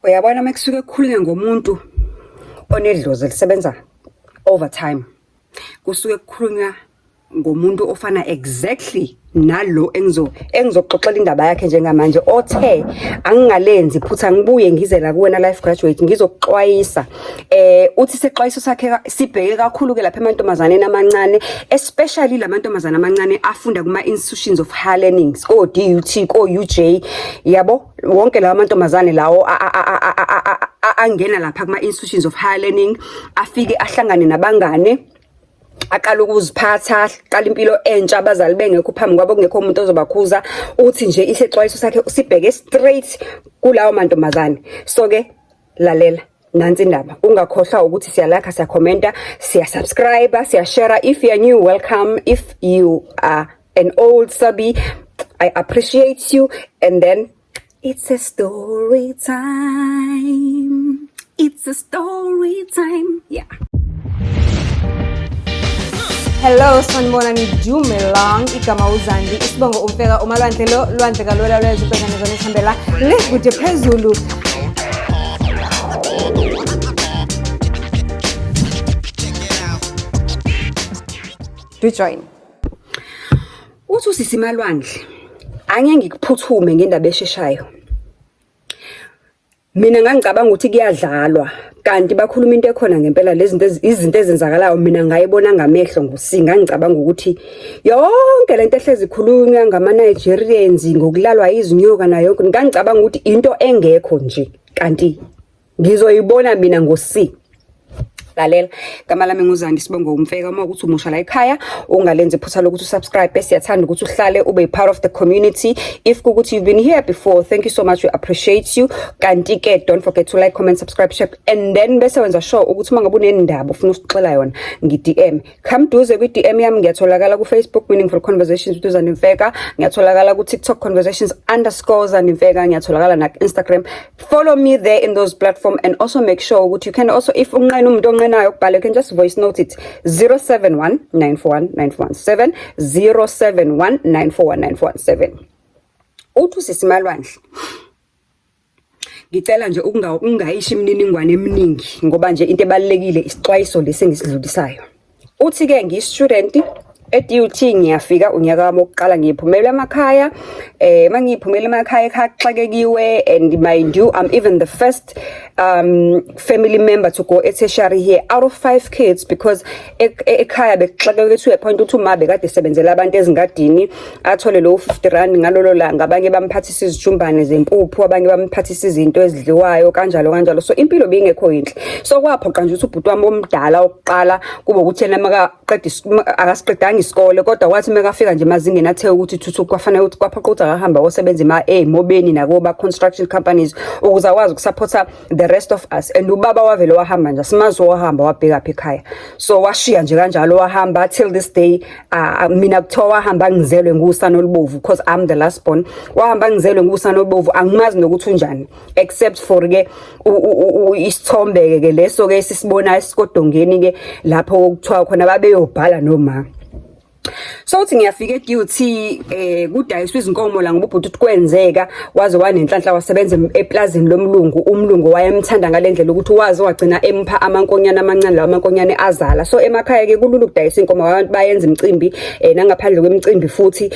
Uyabona mekusuke kukhulunywa ngomuntu onedlozi elisebenza overtime. Kusuke kukhulunywa ngomuntu ofana exactly nalo engizoxoxela indaba yakhe njengamanje othe angingalenzi phutha ngibuye ngize la kuwena life graduate ngizokuxwayisa. Uthi sexwayiso sakhe sibheke kakhulu ke lapha emantombazaneni amancane, especially lamantombazana amancane afunda kuma institutions of higher learning, ko DUT, ko UJ, yabo wonke lawa amantombazane lawo angena lapha kuma institutions of higher learning, afike ahlangane nabangane, aqala ukuziphatha, aqala impilo entsha, abazali bengekho phambi kwabo, kungekho umuntu ozobakhuza. Uthi nje isexwayiso sakhe sibheke straight kulawo mantombazane. So ke lalela nansi indaba, ungakhohlwa ukuthi siyalike, siyakhomenta, siyasubscribe, siyashare. If you are new, welcome. If you are an old subby, I appreciate you. And then it's a story time. It's a story time. Yeah. Hello, sanibona nidumelang, igama uZandi, isibongo umfeka umalwandle lo lwandle kalwela lwezibhekane zonihambela le kude phezulu. Do join. Uthi usisimalwandle angeke ngikuphuthume ngendaba esheshayo. Mina ngangicabanga ukuthi kuyadlalwa, kanti bakhuluma into ekhona ngempela. Lezi izinto ezenzakalayo mina ngayibona ngamehlo ngusinga. Ngicabanga ukuthi yonke lento ehlezi ikhulunywa ngama Nigerians ngokulalwa izinyoka nayo yonke, ngicabanga ukuthi into engekho nje, kanti ngizoyibona mina ngosi. Lalela, igama lami nguZandi, isibongo umfeka. Uma ukuthi umusha la ekhaya ungalenze iphutha lokuthi usubscribe, siyathanda ukuthi uhlale ube part of the community. If kukuthi you've been here before, thank you so much, we appreciate you. Kanti ke don't forget to like, comment, subscribe, share, and then bese wenza sure ukuthi uma ngabe unendaba ufuna usixela yona ngi-DM, come duze kwi-DM yami. Ngiyatholakala ku Facebook Meaningful Conversations with uZandi Mfeka, ngiyatholakala ku TikTok Conversations_Zandi Mfeka, ngiyatholakala na Instagram. Follow me there in those platforms, and also make sure ukuthi you can also, if unqena umuntu now you can just voice note it 071-941-917 071-941-917. Uthi sisimalwandle ngicela nje ungayishi imininingwane eminingi ngoba nje into ebalekile isixwayiso lesengisidlulisayo. Uthi ke ngi-student eDUT, ngiyafika unyaka wami wokuqala ngiphumela emakhaya. Mangiphumela emakhaya xakekiwe, and mind you, I'm even the first family member to go tertiary here out of 5 kids, because ekhaya bexakeke to a point ukuthi uma bekade sebenzela abantu ezingadini athole lo 50 rand ngalolo langa, abanye bamphathisa izijumbane zempuphu, abanye bamphathisa izinto ezidliwayo kanjalo. So impilo bingekho yinhle. So kwaphoqa nje ukuthi ubhuti wami omdala oqala kube ukuthi yena akasiqedanga isikole, kodwa wathi mekafika nje mazingeni athe ukuthi thuthu kwafanele ukuthi kwaphoqa ukuthi akahamba osebenza emobeni nakuba construction companies ukuze akwazi ukusupporta the rest of us. And ubaba wavele wahamba nje, simazi wahamba wabheka apha ekhaya. So washiya nje kanjalo wahamba till this day. Mina kuthiwa wahamba ngizelwe ngusana olubovu, because I'm the last born. Wahamba ngizelwe ngusana olubovu, angimazi nokuthi unjani, except for ke isithombe ke leso ke sisibona esikodongeni ke lapho kuthiwa khona babeyobhala noma. So uthi ngiyafika eDUT kudayiswa izinkomo la ngoba ubhuti uthi kwenzeka waze wanenhlanhla wasebenza eplazini lomlungu. Umlungu wayemthanda ngalendlela ukuthi waze wagcina empha amankonyane amancane lawa amankonyane azala. So emakhaya ke kulula ukudayisa inkomo, abantu bayenza imicimbi nangaphandle kwemicimbi futhi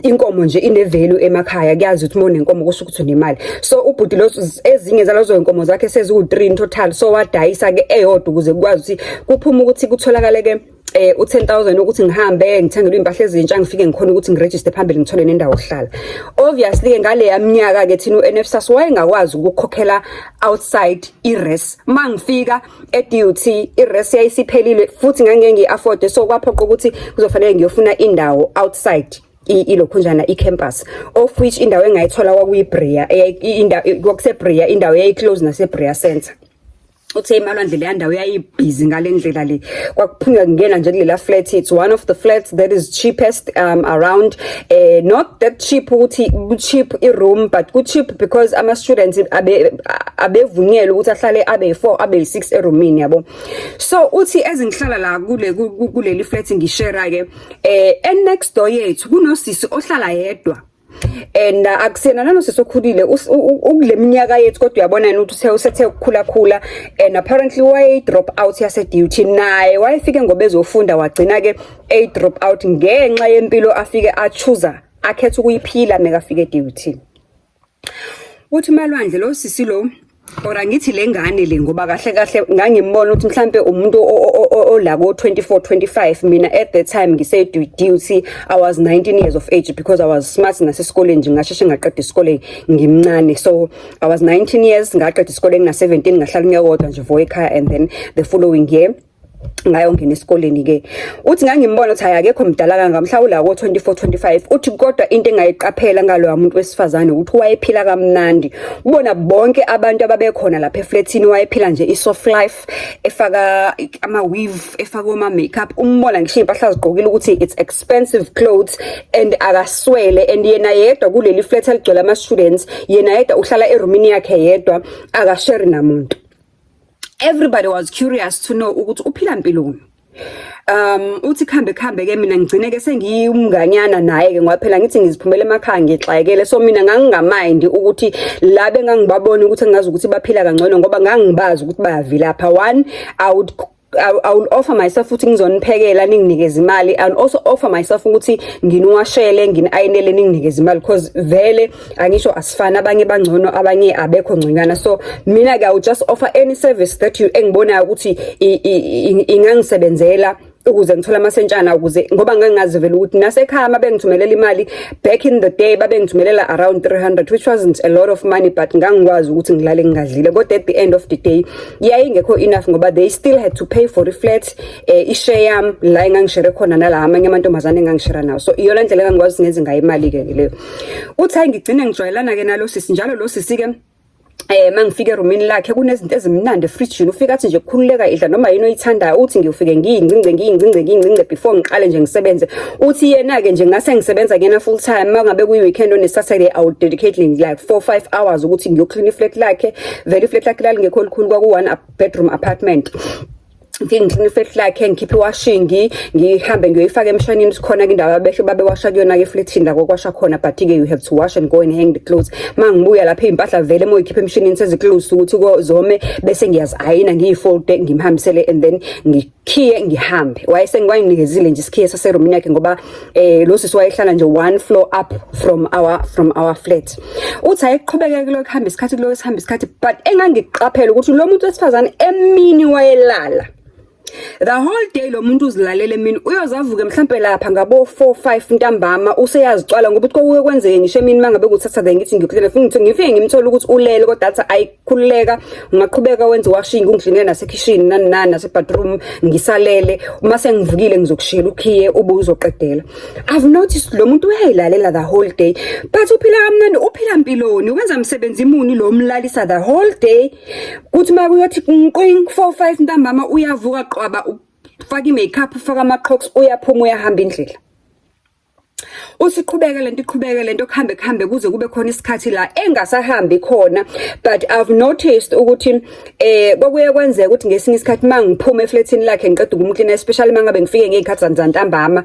inkomo nje inevalue emakhaya, kuyazi ukuthi uma unenkomo kusho ukuthi unemali. So ubhuti lo ezinye zalazo inkomo zakhe seziwu3 in total, so wadayisa ke eyodwa ukuze kukwazi ukuthi kuphuma ukuthi kutholakala ke u10,000 ukuthi ngihambe ngithengele impahla ezintsha ngifike ngikhona ukuthi ngiregister phambili ngithole nendawo ohlala. Obviously ke ngale yaminyaka ke thina uNFSAS wayengakwazi ukukhokhela outside iRes. Mangifika eDUT iRes yayisiphelile futhi ngangeke ngiafford, so kwaphoqa ukuthi kuzofanele ngiyofuna indawo outside ilokhunjana icampus, of which indawo engayithola kwakuyiBrea, indawo kwakuseBrea, indawo yayiclose naseBrea Center. Uthe imalwandle le ndawo yayibhizi ngalendlela le, kwakuphunga ngena nje kulela flat. It's one of the flats that is cheapest around. Not that cheap ukuthi cheap room, but good cheap because ama students abevunyelwe ukuthi ahlale abe 4 abe 6 eroomini yabo. So uthi ezingihlala la kuleli flat ngishare ke next door yethu kunosisi ohlala yedwa. and akusena nanosisi sokhulile ukule minyaka yethu kodwa uyabona yena ukuthi usethe ukukhula and apparently why drop out yase duty naye wayefike ngoba ezofunda wagcina ke drop out ngenxa yempilo afike achuza akhetha ukuyiphila mekafike duty. Uthi Malwandle lo sisi lo ora ngithi lengane le ngoba kahle ngangimbona ukuthi mhlambe umuntu ola ko 24-25 mina at the time ngise duty I was 19 years of age because I was smart nasesikoleni nje ngasheshe ngaqeda isikole ngimncane, so I was 19 years ngaqeda isikole ngina 17 ngahlala unyaka kodwa nje vo ekhaya and then the following year ngayongena esikoleni ke. Uthi ngangimbona ukuthi ayakekho mdala kanga mhlawula ko 24-25 uthi kodwa into engayiqaphela ngalo umuntu wesifazane ukuthi wayephila kamnandi. Ubona bonke abantu ababekhona lapha eflatini wayephila nje isoft life efaka ama weave efaka ama makeup, umbona ngisho impahla zigqokile ukuthi it's expensive clothes and akaswele, and yena yedwa kuleli flat eligcwele ama students, yena yedwa uhlala erumini yakhe yedwa akashare namuntu. Everybody was curious to know ukuthi uphila impilweni. Uthi khambe ke mina ngigcine ke sengiyumnganyana naye ke ngoba phela ngithi ngiziphumela emakhaya ngixayekele, so mina ngangingamind ukuthi la bengangibabona ukuthi ngazi ukuthi baphila kangcono ngoba ngangibazi ukuthi bayavilapha. One, I will offer myself ukuthi ngizoniphekela ninginikeze imali, and also offer myself ukuthi nginuwashele nginiayinele ninginikeze imali because vele angisho asifana, abanye bangcono abanye abekho ngconyana. So mina ke I will just offer any service that you engibona ukuthi ingangisebenzela ukuze ngithola amasentshana ukuze ngoba ngangazi vele ukuthi nasekhaya mabengithumelela imali back in the day babengithumelela around 300 which wasn't a lot of money, but ngangikwazi ukuthi ngilale ngingadlile. But at the end of the day yayingekho enough ngoba they still had to pay for reflect ishare yami la engangishare khona nala amanye amantombazane engangishare nawo, so iyona ndlela engangikwazi ngenze ngayo imali ke leyo. Uthi ngigcine ngijwayelana ke nalo sisi njalo lo sisi ke mangifike erumini lakhe kunezinto ezimnandi efridge, ufika athi nje kukhululeka idla noma yini oyithandayo. Uthi ngiyofike ngiyingcince before ngiqale nje ngisebenze. Uthi yena ke nje ngase ngisebenza ngena full time, mangabe kuyi weekend on Saturday I would dedicate like 4-5 hours ukuthi ngiyoclean iflat lakhe. Vele iflat lakhe lalingekho likhulu kwaku 1 bedroom apartment. Ngiclean iflat lakhe, ngikhiphe washing, ngihambe ngiyoyifaka emshanini sikhona ke indawo abeshe babewasha kuyona ke flatini la kokwasha khona, but ke you have to wash and go and hang the clothes. Mangibuya lapha impahla vele moyikhiphe emshanini seziclothes ukuthi zome bese ngiyazayina ngiyifold ngimhambisele and then ngikhiye ngihambe. Wayesengwayinikezile nje isikhiye saserumini yakhe ngoba lo sisi wayehlala nje 1 floor up from our flat. Uthi ayiqhubekeke lokho hamba isikhathi but engangiqaphela ukuthi lo muntu wesifazane emini wayelala the whole day. Lo muntu uzilalele mina uyozavuka mhlambe lapha ngabo 4-5 ntambama useyazicwala ngoba ukuthi kokuke kwenzeke ngisho emini mangabe kuthatha ngithi ngikuhlele futhi ngifike ngimthola ukuthi ulele kodwa athi ayikhululeka ungaqhubeka wenze washing ungidlinele nase kitchen nani nase bathroom ngisalele, uma sengivukile ngizokushila ukhiye ube uzoqedela. I've noticed lo muntu uyayilalela the whole day but uphila kamnandi, uphila impiloni, wenza umsebenzi imuni lo mlalisa the whole day. Kuthi makuyothi nqing 4-5 ntambama uyavuka qwaba ufaka imakeup ufaka amaqhox uyaphuma uyahamba indlela. Usiqhubeke lento kuhambe kuze kube khona isikhathi la engasahambi khona, but I've noticed ukuthi kwakuye kwenzeka ukuthi ngesinye isikhathi mangiphuma eflatini lakhe ngiqeda ukumclean, especially mangabe ngifike ngezikhathi zantambama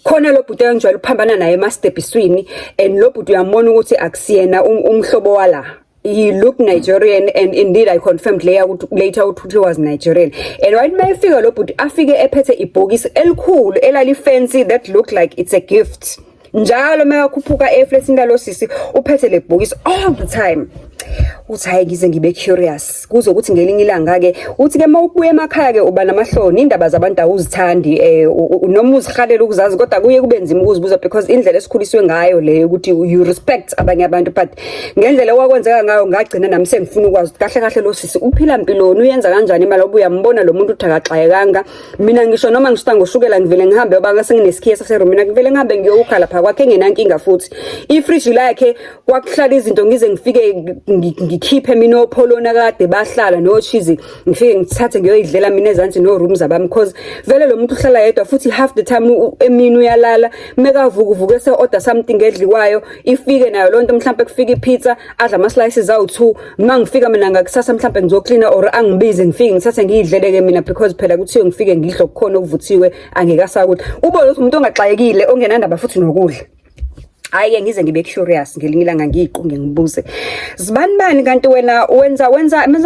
khona lo bhuti enjalo uphambana naye emastephiswini, and lo bhuti uyambona ukuthi akusiyena umhlobo wala. He looked Nigerian, and indeed I confirmed later ukuthi he was Nigerian. And when my figure lo bhuti afike ephethe ibhokisi elikhulu elali fancy that looked like it's a gift. Njalo mayakhuphuka eflatini lalo sisi uphethe le bhokisi all the time. Uthi hayi ngize ngibe curious kuzokuthi ngelinye ilanga ke uthi ke mawubuye emakhaya ke uba namahloni indaba zabantu awuzithandi noma uzihalela ukuzazi kodwa kuye kube nzima ukuzibuza because indlela esikhuliswe ngayo le ukuthi you respect abanye abantu, but ngendlela okwenzeka ngayo ngagcina nami sengifuna ukwazi kahle lo sisi uphila impiloni uyenza kanjani imali obuya mbona lo muntu uthakaxayekanga. Mina ngisho noma ngishita ngoshukela ngivele ngihambe ngoba senginesikhiye saserumina ngivele ngihambe ngiyokhala pha kwakhe ngenankinga futhi ifridge lakhe kwakuhlala izinto ngize ngifike ngikhiphe mina opholona kade bahlala no cheese ngifike ngithathe ngiyoyidlela mina ezansi no rooms abami because vele lo muntu uhlala yedwa futhi half the time emini uyalala mekavuka se order something edliwayo ifike nayo lonto mhlambe kufika ipizza adla ama slices awu2 mangifika mina ngakusasa mhlambe ngizocleana or angibize ngifike ngithathe ngiyidleleke mina because phela kuthiwe ngifike ngidlo kukhona okuvuthiwe angekasakudla. Ubo lo umuntu ongaxayekile ongenandaba futhi nokudla Hayi ngize ngibe curious ngelinye ilanga ngiqunge ngibuze. Zibani kanti wena wenza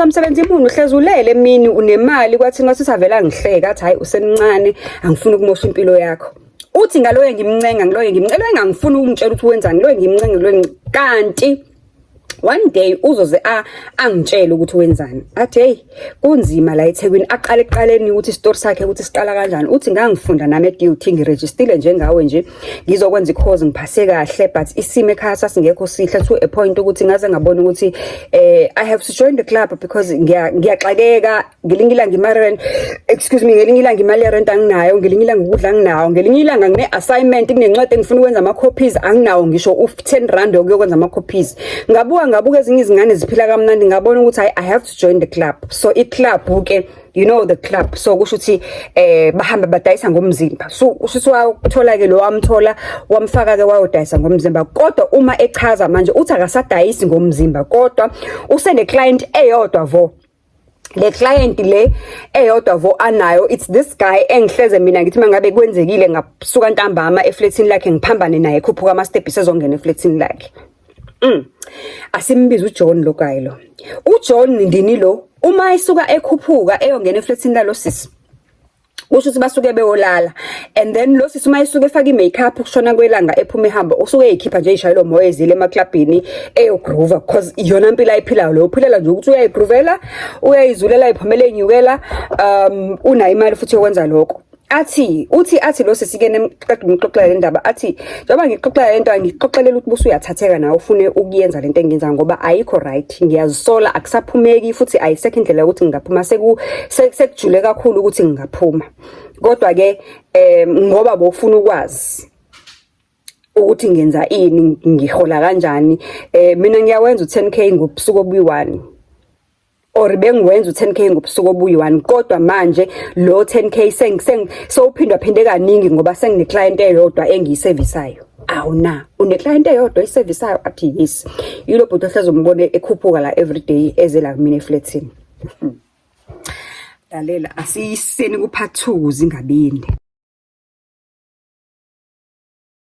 umsebenzi imuni uhlezi ulele emini unemali kwathi ngathi savela ngihleka athi hayi usemncane angifuni ukumosha impilo yakho. Uthi ngaloye ngimncenga ngangifuni ukungitshela ukuthi wenzani loye ngimncenga kanti one day uzoze angitshela ukuthi wenzani. Athi hey kunzima la eThekwini aqale eqaleni ukuthi story sakhe ukuthi siqala kanjani. Uthi ngangifunda nami eDUT ngiregistile njengawe nje ngizokwenza icourse ngiphase kahle but isimo ekhaya sasingekho sihle to a point ukuthi ngaze ngabona ukuthi I have to join the club because ngiyaxakeka ngelinye ilanga ngelinye ilanga imali ya rent anginayo ngelinye ilanga ukudla anginayo ngelinye ilanga ngine assignment kunencwadi engifuna ukwenza ama copies anginawo ngisho u10 yokwenza ama copies. Ngabuka ezinye izingane ziphila kamnandi ngabona ukuthi I have to join the club. So i-club ke you know the club so kusho ukuthi bahamba badayisa ngomzimba. So usho wathola ke lo wamthola wamfaka ke wayodayisa ngomzimba kodwa uma echaza manje uthi akasadayisi ngomzimba kodwa usene client eyodwa vo. Le client le eyodwa vo anayo it's this guy engihleze mina ngithi mangabe kwenzekile ngasuka ntambama eflatini lakhe ngiphambane naye ekhuphuka ama steps ezongena eflatini lakhe. Asimbiza uJohn lo guy lo. uJohn ndini lo uma isuka ekhuphuka eyongena eflatini lalo sisi. Kusho ukuthi basuke beyolala and then lo sisi uma isuke efaka imakeup ukushona kwelanga ephuma ehamba usuke eyikhipha nje ishayilo moya ezile emaklabhini eyogroove because iyona impilo ayiphilayo lo uphilela nje ukuthi uyayigroovela uyayizulela iphumele enyukela una imali futhi yokwenza lokho. Uthi lo sesikene ngixoxela le ndaba athi njengoba ngixoxela le ndaba ngixoxelela ukuthi busu uyathatheka nawe ufune ukuyenza lento engiyenza ngoba ayikho right ngiyazisola akusaphumeki futhi ayisekho indlela ukuthi ngingaphuma sekujule kakhulu ukuthi ngingaphuma kodwa ke ngoba bofuna ukwazi ukuthi ngenza ini ngihola kanjani mina ngiyawenza u10k ngobusuku obuyi1 or bengiwenza u10k ngobusuku obuyi1 kodwa manje lo 10k sowuphindwa kaningi ngoba sengine client eyodwa engiyiserviceayo. Awuna une client eyodwa iserviceayo athi yes yilo bhuti ohleze umbone ekhuphuka la everyday ezela kumina eflatini. Lalela asiyiseni kuphathuzi ngabindi.